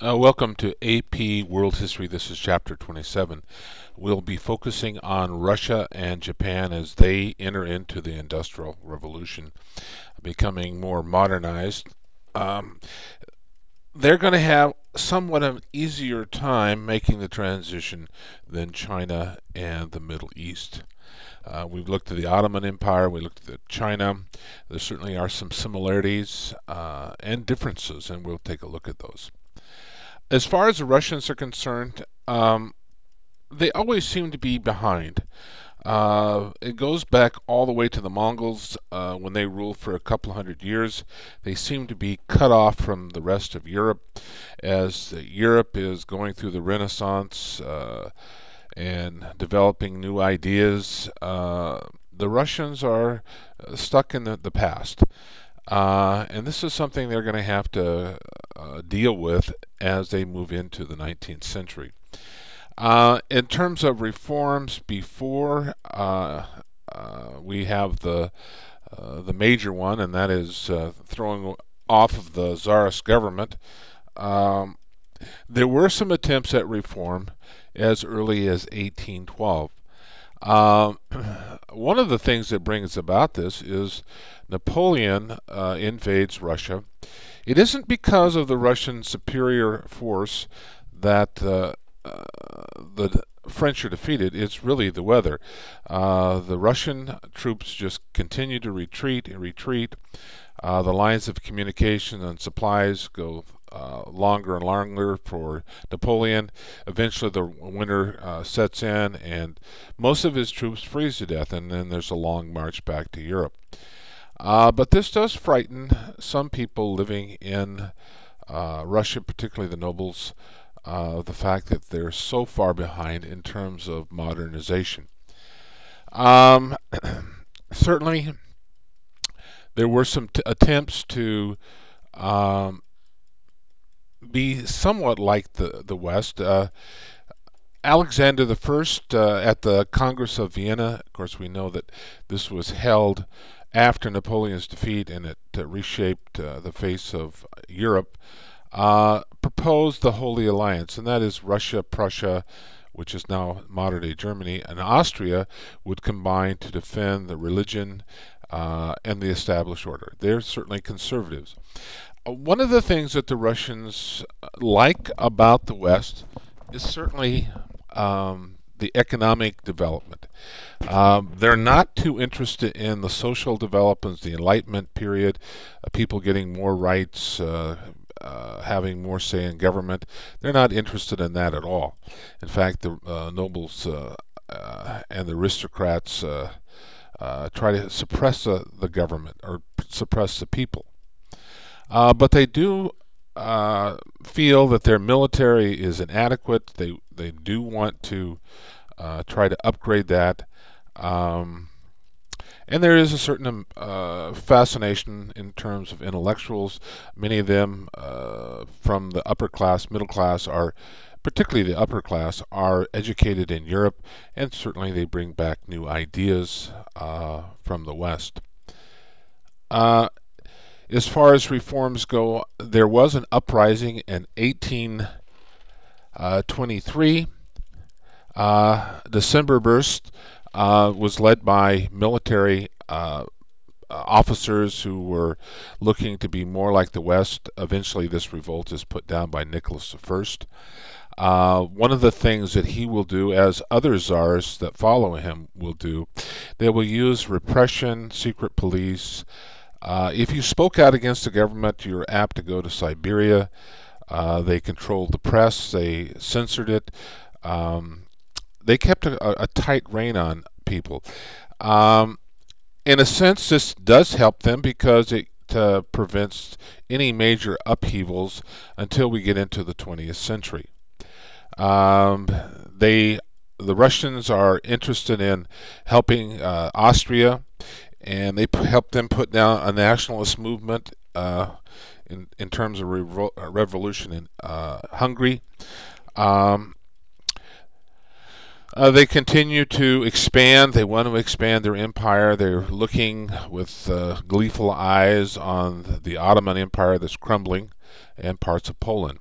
Welcome to AP World History. This is Chapter 27. We'll be focusing on Russia and Japan as they enter into the Industrial Revolution, becoming more modernized. Um, they're going to have somewhat of an easier time making the transition than China and the Middle East. We've looked at the Ottoman Empire, we looked at China. There certainly are some similarities and differences, and we'll take a look at those. As far as the Russians are concerned, they always seem to be behind. It goes back all the way to the Mongols when they ruled for a couple hundred years. They seem to be cut off from the rest of Europe as Europe is going through the Renaissance and developing new ideas. The Russians are stuck in the past. And this is something they're going to have to deal with as they move into the 19th century. In terms of reforms, before we have the major one, and that is throwing off of the Tsarist government. There were some attempts at reform as early as 1812. Um, One of the things that brings about this is Napoleon invades Russia. It isn't because of the Russian superior force that the French are defeated. It's really the weather. The Russian troops just continue to retreat and retreat. The lines of communication and supplies go longer and longer for Napoleon. Eventually, the winter sets in, and most of his troops freeze to death, and then there's a long march back to Europe. But this does frighten some people living in Russia, particularly the nobles, the fact that they're so far behind in terms of modernization. Um, Certainly, there were some attempts to um, be somewhat like the West. Alexander the First at the Congress of Vienna. Of course, we know that this was held after Napoleon's defeat, and it reshaped the face of Europe. Proposed the Holy Alliance, and that is Russia, Prussia, which is now modern day Germany, and Austria would combine to defend the religion and the established order. They're certainly conservatives. One of the things that the Russians like about the West is certainly the economic development. They're not too interested in the social developments, the Enlightenment period, people getting more rights, having more say in government. They're not interested in that at all. In fact, the nobles and the aristocrats try to suppress the government or suppress the people. But they do feel that their military is inadequate. They do want to try to upgrade that. Um, and there is a certain fascination in terms of intellectuals. Many of them from the upper class, middle class, are particularly the upper class, are educated in Europe, and certainly they bring back new ideas from the West. Uh, as far as reforms go, there was an uprising in 1823. December burst was led by military officers who were looking to be more like the West. Eventually, this revolt is put down by Nicholas I. One of the things that he will do, as other czars that follow him will do, they will use repression, secret police. If you spoke out against the government, you're apt to go to Siberia. They controlled the press, they censored it. They kept a tight rein on people. Um, in a sense, this does help them because it prevents any major upheavals until we get into the 20th century. Um, they, the Russians are interested in helping Austria, and they helped them put down a nationalist movement in terms of revolution in Hungary. Um, they continue to expand. They want to expand their empire. They're looking with gleeful eyes on the Ottoman Empire that's crumbling and parts of Poland.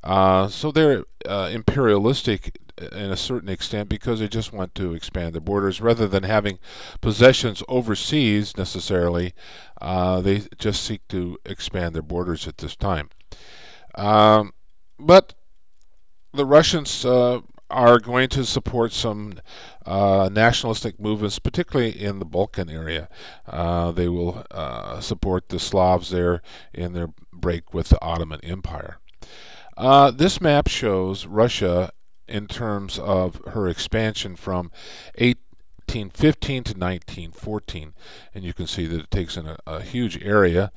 So they're imperialistic in a certain extent because they just want to expand their borders rather than having possessions overseas necessarily. They just seek to expand their borders at this time. Um, but the Russians are going to support some nationalistic movements, particularly in the Balkan area. They will support the Slavs there in their break with the Ottoman Empire. This map shows Russia in terms of her expansion from 1815 to 1914, and you can see that it takes in a huge area.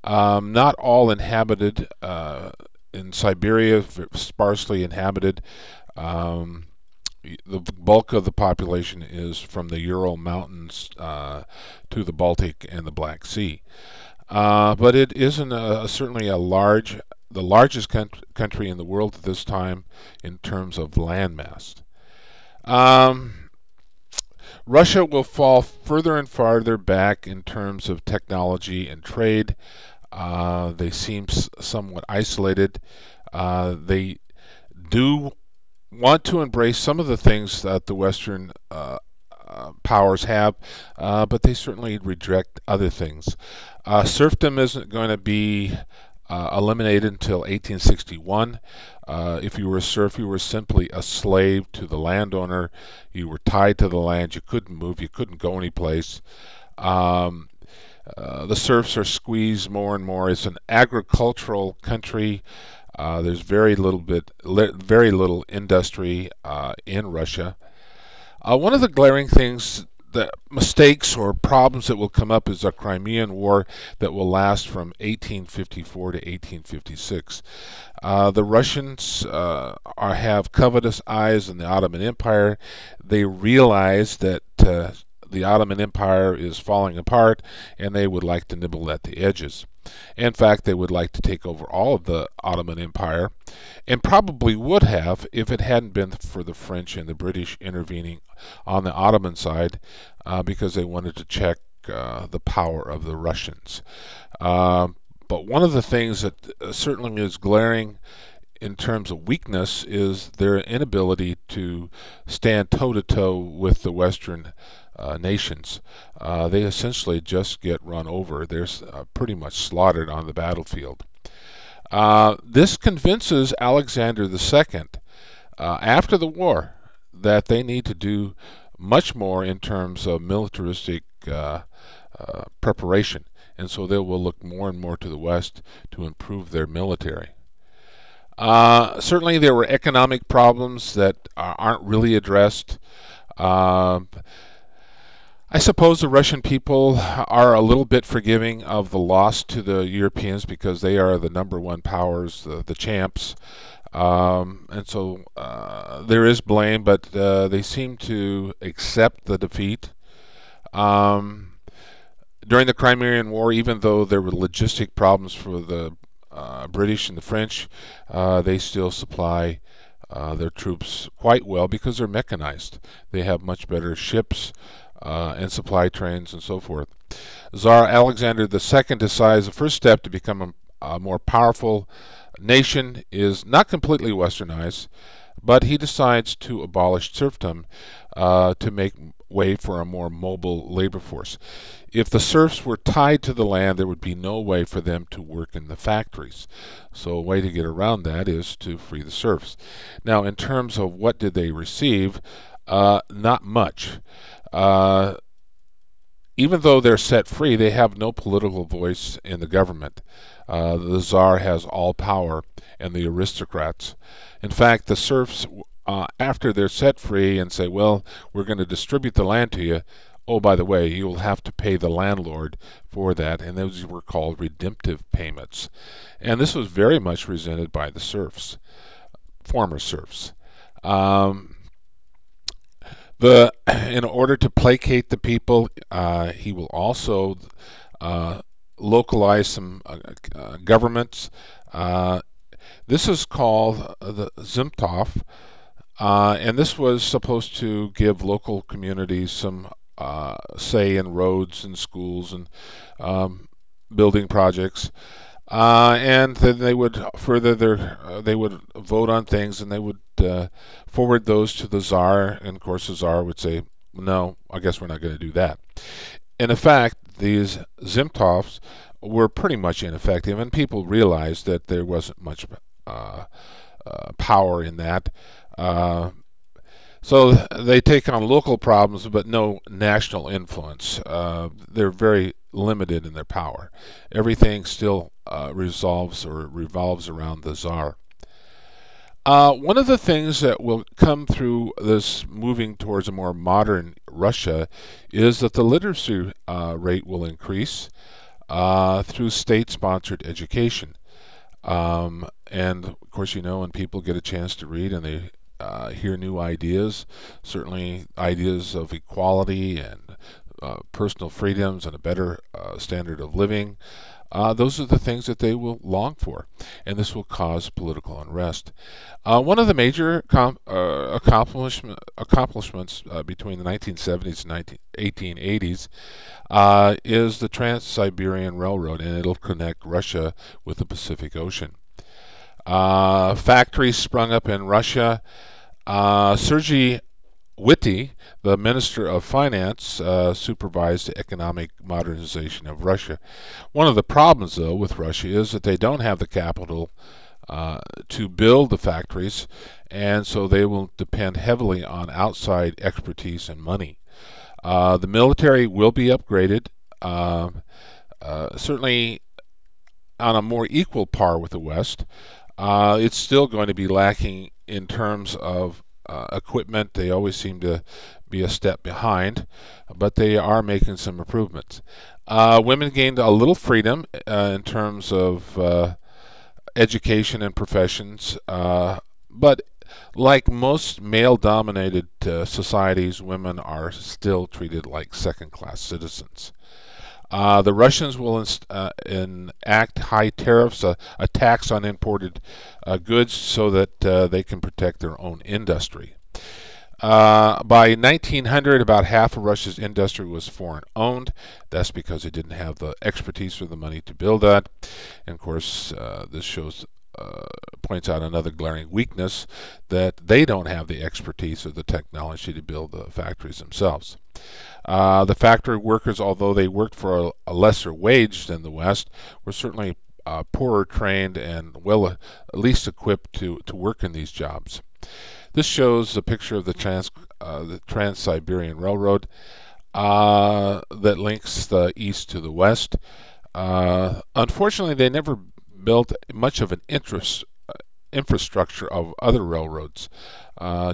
Not all inhabited. In Siberia, sparsely inhabited. Um, the bulk of the population is from the Ural Mountains to the Baltic and the Black Sea. But it isn't certainly the largest country in the world at this time in terms of landmass. Um, Russia will fall further and farther back in terms of technology and trade. They seem somewhat isolated. They do want to embrace some of the things that the Western powers have, but they certainly reject other things. Serfdom isn't going to be eliminated until 1861. If you were a serf, you were simply a slave to the landowner. You were tied to the land. You couldn't move. You couldn't go anyplace. Um, the serfs are squeezed more and more. It's an agricultural country. There's very little industry in Russia. One of the glaring things, the mistakes or problems that will come up is a Crimean War that will last from 1854 to 1856. The Russians have covetous eyes in the Ottoman Empire. They realize that the Ottoman Empire is falling apart, and they would like to nibble at the edges. In fact, they would like to take over all of the Ottoman Empire, and probably would have if it hadn't been for the French and the British intervening on the Ottoman side because they wanted to check the power of the Russians. But one of the things that certainly is glaring in terms of weakness is their inability to stand toe to toe with the Western nations. They essentially just get run over. They're pretty much slaughtered on the battlefield. This convinces Alexander II after the war that they need to do much more in terms of militaristic preparation, and so they will look more and more to the West to improve their military. Certainly, there were economic problems that aren't really addressed. I suppose the Russian people are a little bit forgiving of the loss to the Europeans because they are the number one powers, the champs. And so there is blame, but they seem to accept the defeat. During the Crimean War, even though there were logistic problems for the British and the French, they still supply their troops quite well because they're mechanized. They have much better ships and supply trains and so forth. Tsar Alexander II decides the first step to become a more powerful nation is not completely westernized, but he decides to abolish serfdom to make way for a more mobile labor force. If the serfs were tied to the land, there would be no way for them to work in the factories. So a way to get around that is to free the serfs. Now, in terms of what did they receive, not much. Even though they're set free, they have no political voice in the government. The Tsar has all power, and the aristocrats. In fact, the serfs, after they're set free and say, well, we're going to distribute the land to you, oh, by the way, you will have to pay the landlord for that, and those were called redemptive payments. And this was very much resented by the serfs, former serfs. In order to placate the people, he will also localize some governments. This is called the Zemstvo, and this was supposed to give local communities some say in roads and schools and building projects. And then they would further they would vote on things, and they would forward those to the Tsar, and of course the Tsar would say, "No, I guess we're not going to do that." In effect, these Zimtovs were pretty much ineffective, and people realized that there wasn't much uh, power in that. Uh, so they take on local problems, but no national influence. They're very limited in their power. Everything still resolves or revolves around the Tsar. One of the things that will come through this moving towards a more modern Russia is that the literacy rate will increase through state sponsored education. And of course, when people get a chance to read and they hear new ideas, certainly ideas of equality and personal freedoms and a better standard of living, those are the things that they will long for, and this will cause political unrest. One of the major accomplishments between the 1970s and 1880s is the Trans-Siberian Railroad, and it'll connect Russia with the Pacific Ocean. Factories sprung up in Russia. Sergei Witte, the Minister of Finance, supervised the economic modernization of Russia. One of the problems, though, with Russia is that they don't have the capital to build the factories, and so they will depend heavily on outside expertise and money. The military will be upgraded, certainly on a more equal par with the West. It's still going to be lacking in terms of equipment. They always seem to be a step behind, but they are making some improvements. Women gained a little freedom in terms of education and professions, but like most male dominated societies, women are still treated like second class citizens. The Russians will enact high tariffs, a tax on imported goods, so that they can protect their own industry. By 1900, about half of Russia's industry was foreign owned. That's because they didn't have the expertise or the money to build that. And of course, this points out another glaring weakness, that they don't have the expertise or the technology to build the factories themselves. The factory workers, although they worked for a lesser wage than the West, were certainly poorer trained and well least equipped to work in these jobs. This shows a picture of the Trans-Siberian Railroad that links the east to the west. Unfortunately, they never built much of an infrastructure of other railroads,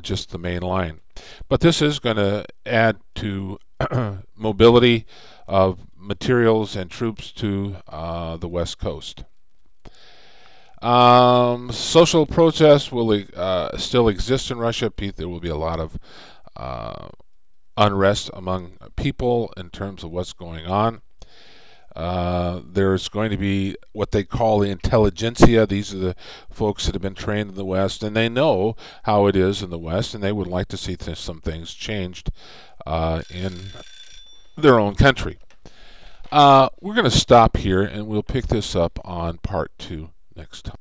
just the main line. But this is going to add to mobility of materials and troops to the West Coast. Social protests will still exist in Russia. There will be a lot of unrest among people in terms of what's going on. There's going to be what they call the intelligentsia. These are the folks that have been trained in the West, and they know how it is in the West, and they would like to see some things changed in their own country. We're going to stop here, and we'll pick this up on part 2 next time.